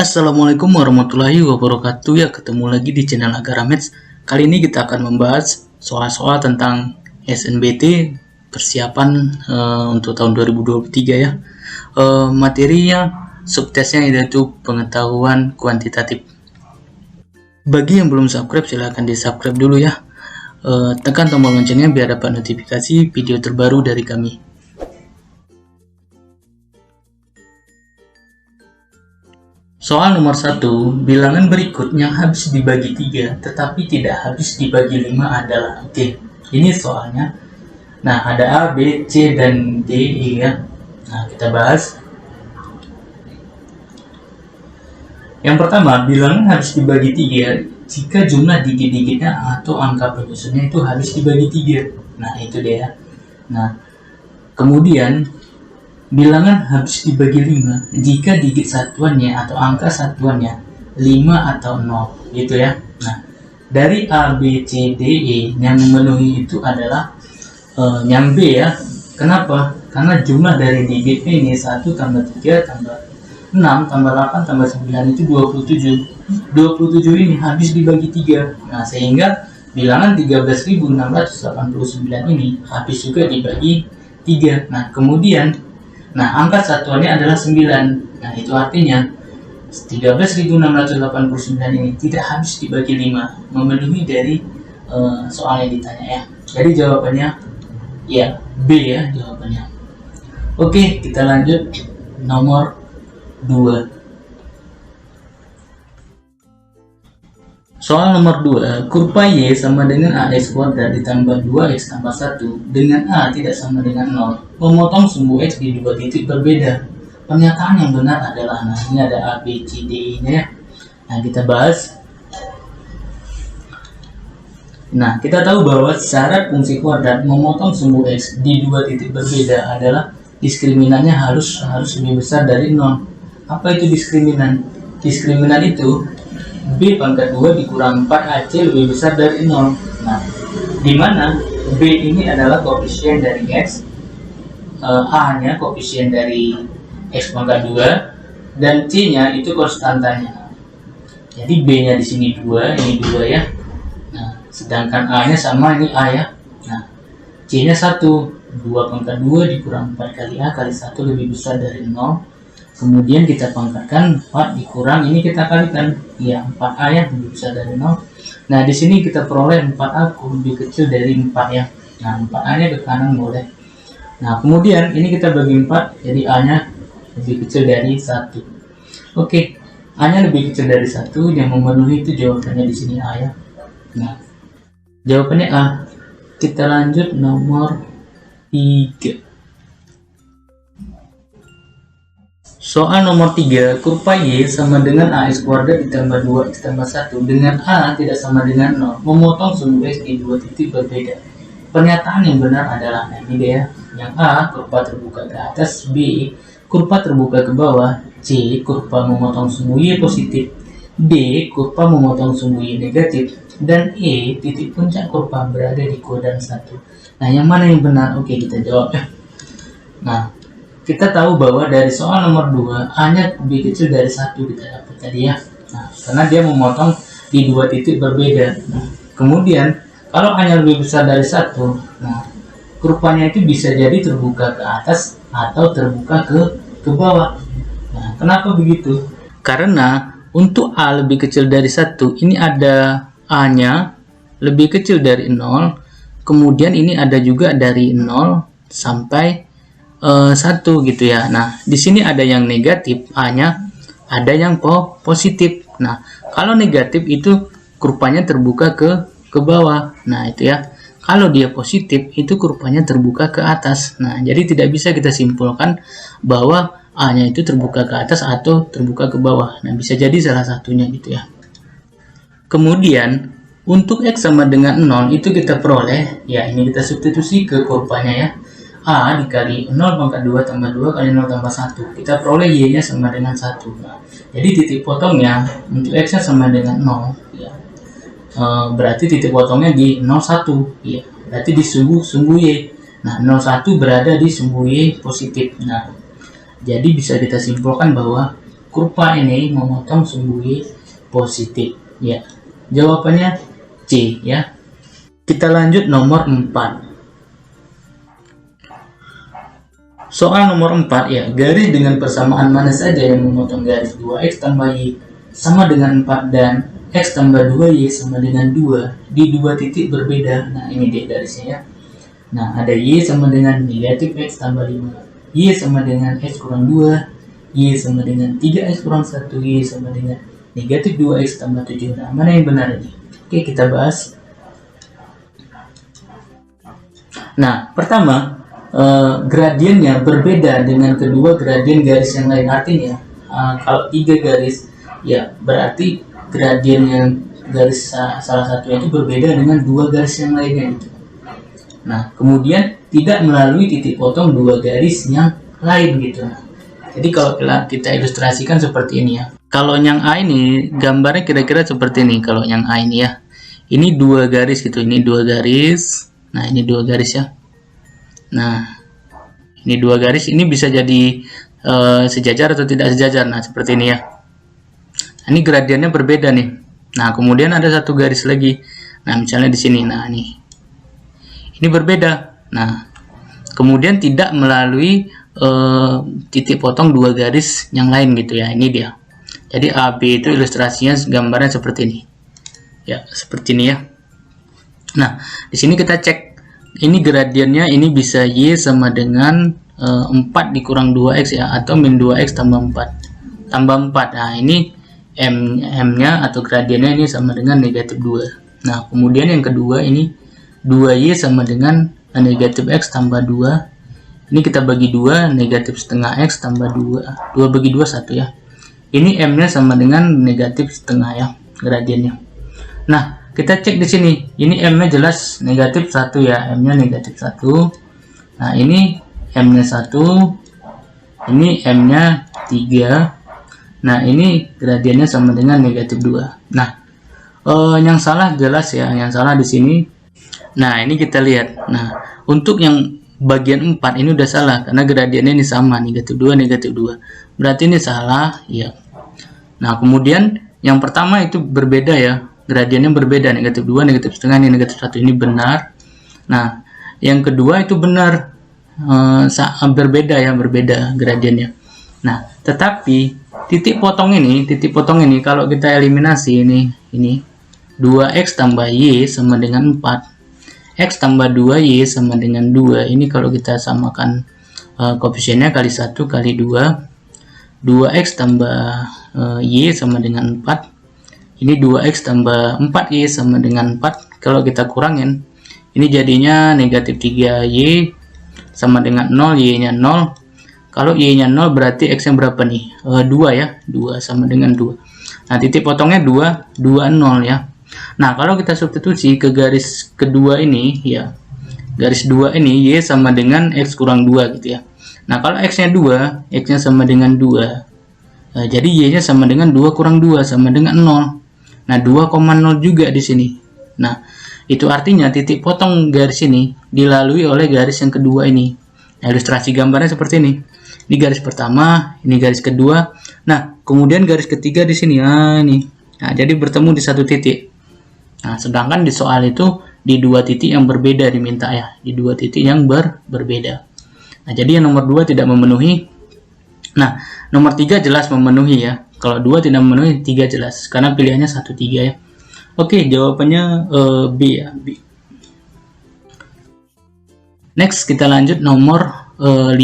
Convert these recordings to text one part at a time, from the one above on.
Assalamualaikum warahmatullahi wabarakatuh. Ya, ketemu lagi di channel Agara Maths. Kali ini kita akan membahas soal-soal tentang SNBT persiapan untuk tahun 2023 ya. Materinya subtesnya yaitu pengetahuan kuantitatif. Bagi yang belum subscribe, silahkan di subscribe dulu ya. Tekan tombol loncengnya biar dapat notifikasi video terbaru dari kami. Soal nomor 1, bilangan berikut yang habis dibagi 3 tetapi tidak habis dibagi 5 adalah. Oke, ini soalnya. Nah, ada A, B, C, dan D, E ya. Nah, kita bahas. Yang pertama, bilangan habis dibagi 3 jika jumlah digit-digitnya atau angka penyusunnya itu habis dibagi 3. Nah, itu dia. Nah, kemudian bilangan habis dibagi 5 jika digit satuannya atau angka satuannya 5 atau 0 gitu ya. Nah, dari A, B, C, D, E yang memenuhi itu adalah yang B ya. Kenapa? Karena jumlah dari digitnya ini 1 tambah 3 tambah 6 tambah 8 tambah 9 itu 27. 27 ini habis dibagi 3. Nah, sehingga bilangan 13.689 ini habis juga dibagi 3. Nah, kemudian angka satuannya adalah 9. Nah, itu artinya 13.689 ini tidak habis dibagi 5, memenuhi dari soal yang ditanya ya. Jadi jawabannya ya B ya jawabannya. Oke, kita lanjut nomor 2. Soal nomor 2, kurva Y sama dengan AX kuadrat ditambah 2X tambah 1 dengan A tidak sama dengan 0. Memotong sumbu X di 2 titik berbeda. Pernyataan yang benar adalah, nah ini ada A, B, C, D, E nya ya. Nah, kita bahas. Nah, kita tahu bahwa syarat fungsi kuadrat memotong sumbu X di 2 titik berbeda adalah diskriminannya harus lebih besar dari 0. Apa itu diskriminan? Diskriminan itu B pangkat 2 dikurang 4AC lebih besar dari 0. Nah, di mana B ini adalah koefisien dari X, A nya koefisien dari X pangkat 2, dan C nya itu konstantanya. Jadi B nya di sini 2, ini 2 ya. Nah, sedangkan A nya sama, ini A ya. Nah, C nya 1, 2 pangkat 2 dikurang 4 kali A kali 1 lebih besar dari 0. Kemudian kita pangkatkan 4 dikurang ini kita kalikan ya 4A ya lebih besar dari 0. Nah, di sini kita peroleh 4A lebih kecil dari 4 ya. Nah, 4A nya ke kanan boleh. Nah, kemudian ini kita bagi 4 jadi A nya lebih kecil dari 1. Oke, A nya lebih kecil dari 1 yang memenuhi itu jawabannya di sini A ya. Nah, jawabannya A. Kita lanjut nomor 3. Soal nomor 3, kurva Y sama dengan AX kuadrat ditambah 2X tambah 1 dengan A tidak sama dengan 0. Memotong sumbu X di 2 titik berbeda. Pernyataan yang benar adalah, nah ini dia. Yang A, kurva terbuka ke atas. B, kurva terbuka ke bawah. C, kurva memotong sumbu Y positif. D, kurva memotong sumbu Y negatif. Dan E, titik puncak kurva berada di kuadran 1. Nah, yang mana yang benar? Oke, kita jawab ya. Nah, kita tahu bahwa dari soal nomor 2 A-nya lebih kecil dari 1 kita dapat tadi ya. Nah, karena dia memotong di 2 titik berbeda. Nah, kemudian kalau A-nya lebih besar dari 1, nah kurvanya itu bisa jadi terbuka ke atas atau terbuka ke bawah. Nah, kenapa begitu? Karena untuk A lebih kecil dari 1, ini ada A-nya lebih kecil dari 0. Kemudian ini ada juga dari 0 sampai 1 gitu ya. Nah, di sini ada yang negatif A-nya, ada yang positif. Nah, kalau negatif itu kurvanya terbuka ke bawah. Nah, itu ya. Kalau dia positif itu kurvanya terbuka ke atas. Nah, jadi tidak bisa kita simpulkan bahwa A-nya itu terbuka ke atas atau terbuka ke bawah. Nah, bisa jadi salah satunya gitu ya. Kemudian untuk X sama dengan 0 itu kita peroleh ya, ini kita substitusi ke kurvanya ya. A dikali 0 pangkat 2 tambah 2 kali 0 tambah 1. Kita peroleh Y nya sama dengan 1. Nah, jadi titik potongnya untuk X nya sama dengan 0 ya. Berarti titik potongnya di 01 ya. Berarti di sumbu Y. Nah, 01 berada di sumbu Y positif. Nah, jadi bisa kita simpulkan bahwa kurva ini memotong sumbu Y positif ya. Jawabannya C ya. Kita lanjut nomor 4. Soal nomor 4 ya, garis dengan persamaan mana saja yang memotong garis 2x tambah y sama dengan 4 dan x tambah 2y sama dengan 2 di dua titik berbeda. Nah, ini dia garisnya ya. Nah, ada y sama dengan negatif x tambah 5, y sama dengan x kurang 2, y sama dengan 3x kurang 1, y sama dengan negatif 2x tambah 7. Nah, mana yang benar ini? Oke, kita bahas. Nah, pertama, gradiennya berbeda dengan kedua gradien garis yang lain. Artinya kalau 3 garis ya berarti gradien yang garis salah satunya itu berbeda dengan 2 garis yang lainnya gitu. Nah, kemudian tidak melalui titik potong 2 garis yang lain gitu. Jadi kalau kita ilustrasikan seperti ini ya. Kalau yang A ini gambarnya kira-kira seperti ini. Kalau yang A ini ya, ini 2 garis gitu, ini 2 garis. Nah, ini 2 garis ya. Nah, ini 2 garis, ini bisa jadi sejajar atau tidak sejajar. Nah, seperti ini ya. Ini gradiennya berbeda nih. Nah, kemudian ada 1 garis lagi. Nah, misalnya di sini. Nah, ini berbeda. Nah, kemudian tidak melalui titik potong 2 garis yang lain gitu ya. Ini dia. Jadi AB itu ilustrasinya gambarnya seperti ini. Ya, seperti ini ya. Nah, di sini kita cek. Ini gradiennya ini bisa Y sama dengan 4 dikurang 2X ya, atau min 2X tambah 4. Tambah 4. Nah, ini M-nya atau gradiennya ini sama dengan negatif 2. Nah, kemudian yang kedua ini 2Y sama dengan negatif X tambah 2. Ini kita bagi 2, negatif setengah X tambah 2. 2 bagi 2, 1 ya. Ini M-nya sama dengan negatif setengah ya, gradiennya. Nah, kita cek di sini. Ini M-nya jelas negatif 1 ya. M-nya negatif 1. Nah, ini M-nya 1. Ini M-nya 3. Nah, ini gradiennya sama dengan negatif 2. Nah, yang salah jelas ya. Yang salah di sini. Nah, ini kita lihat. Nah, untuk yang bagian 4 ini udah salah. Karena gradiennya ini sama. Negatif 2, negatif 2. Berarti ini salah. Ya. Nah, kemudian yang pertama itu berbeda ya. Gradiennya berbeda, negatif 2, negatif setengah, ini negatif 1, ini benar. Nah, yang kedua itu benar, berbeda ya, berbeda gradiennya. Nah, tetapi titik potong ini kalau kita eliminasi ini 2x tambah y sama dengan 4, x tambah 2y sama dengan 2. Ini kalau kita samakan koefisiennya kali 1 kali 2, 2x tambah y sama dengan 4. Ini 2x tambah 4y sama dengan 4. Kalau kita kurangin, ini jadinya negatif 3y sama dengan 0, y-nya 0. Kalau y-nya 0 berarti x-nya berapa nih? 2 ya, 2 sama dengan 2. Nah, titik potongnya 2, 2, 0 ya. Nah, kalau kita substitusi ke garis kedua ini ya, garis 2 ini y sama dengan x kurang 2 gitu ya. Nah, kalau x-nya 2, x-nya sama dengan 2. Jadi y-nya sama dengan 2 kurang 2 sama dengan 0. Nah, 2,0 juga di sini. Nah, itu artinya titik potong garis ini dilalui oleh garis yang kedua ini. Nah, ilustrasi gambarnya seperti ini. Ini garis pertama, ini garis kedua. Nah, kemudian garis ketiga di sini. Nah, ini. Nah, jadi bertemu di satu titik. Nah, sedangkan di soal itu di 2 titik yang berbeda diminta ya. Di 2 titik yang berbeda. Nah, jadi yang nomor 2 tidak memenuhi. Nah, nomor 3 jelas memenuhi ya. Kalau 2 tidak memenuhi, 3 jelas. Karena pilihannya 1, 3 ya. Oke, jawabannya B ya. B. Next, kita lanjut nomor 5.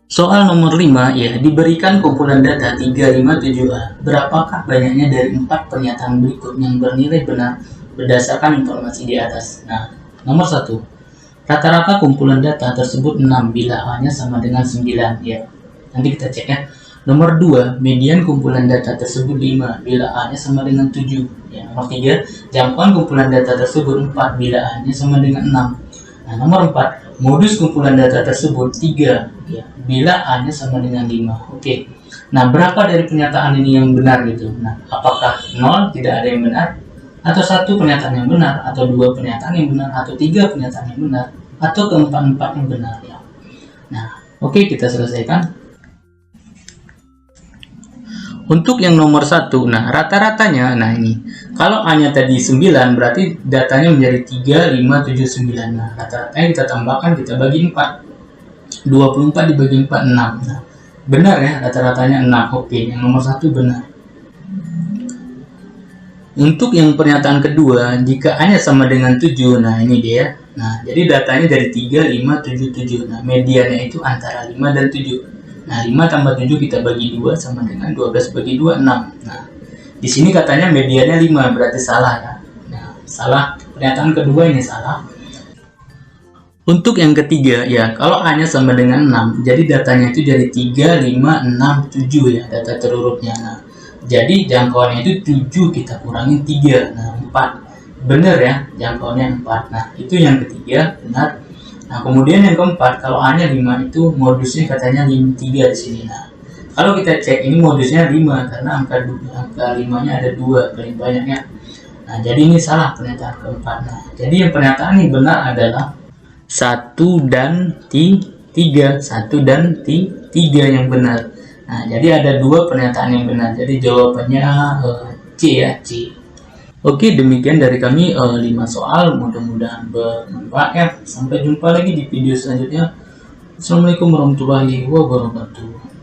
Soal nomor 5 ya, diberikan kumpulan data 357A. Berapakah banyaknya dari 4 pernyataan berikut yang bernilai benar berdasarkan informasi di atas? Nah, nomor 1. Rata-rata kumpulan data tersebut 6 bila A-nya sama dengan 9 ya. Nanti kita cek ya. Nomor 2, median kumpulan data tersebut 5 bila A-nya sama dengan 7 ya. Nomor 3, jangkauan kumpulan data tersebut 4 bila A-nya sama dengan 6. Nah, nomor 4, modus kumpulan data tersebut 3 ya, bila A-nya sama dengan 5. Oke. Nah, berapa dari pernyataan ini yang benar gitu? Nah, apakah 0 tidak ada yang benar? Atau 1 pernyataan yang benar, atau 2 pernyataan yang benar, atau 3 pernyataan yang benar, atau keempat-empat yang benar ya. Nah, Oke, kita selesaikan. Untuk yang nomor 1, nah rata-ratanya, nah ini, kalau A-nya tadi 9, berarti datanya menjadi 3, 5, 7, 9. Nah, rata-ratanya kita tambahkan, kita bagi 4. 24 dibagi 4, 6. Nah, benar ya, rata-ratanya 6. Oke, yang nomor 1 benar. Untuk yang pernyataan kedua, jika A-nya sama dengan 7, nah ini dia. Nah, jadi datanya dari 3, 5, 7, 7. Nah, mediannya itu antara 5 dan 7. Nah, 5 tambah 7 kita bagi 2 sama dengan 12 bagi 2, 6. Nah, di sini katanya mediannya 5, berarti salah ya. Nah, salah. Pernyataan kedua ini salah. Untuk yang ketiga, ya, kalau A-nya sama dengan 6, jadi datanya itu dari 3, 5, 6, 7 ya, data terurutnya. Nah, jadi jangkauannya itu 7 kita kurangin 3, nah 4. Benar ya, jangkauannya 4. Nah, itu yang ketiga, benar. Nah, kemudian yang keempat, kalau A-nya 5 itu modusnya katanya 3 di sini. Nah, kalau kita cek ini modusnya 5 karena angka 5-nya ada 2 paling banyaknya. Nah, jadi ini salah pernyataan keempat. Nah, jadi yang pernyataan ini benar adalah 1 dan 3. 1 dan 3 yang benar. Nah, jadi ada 2 pernyataan yang benar. Jadi jawabannya C ya, C. Oke, demikian dari kami 5 soal, mudah-mudahan bermanfaat ya. Sampai jumpa lagi di video selanjutnya. Assalamualaikum warahmatullahi wabarakatuh.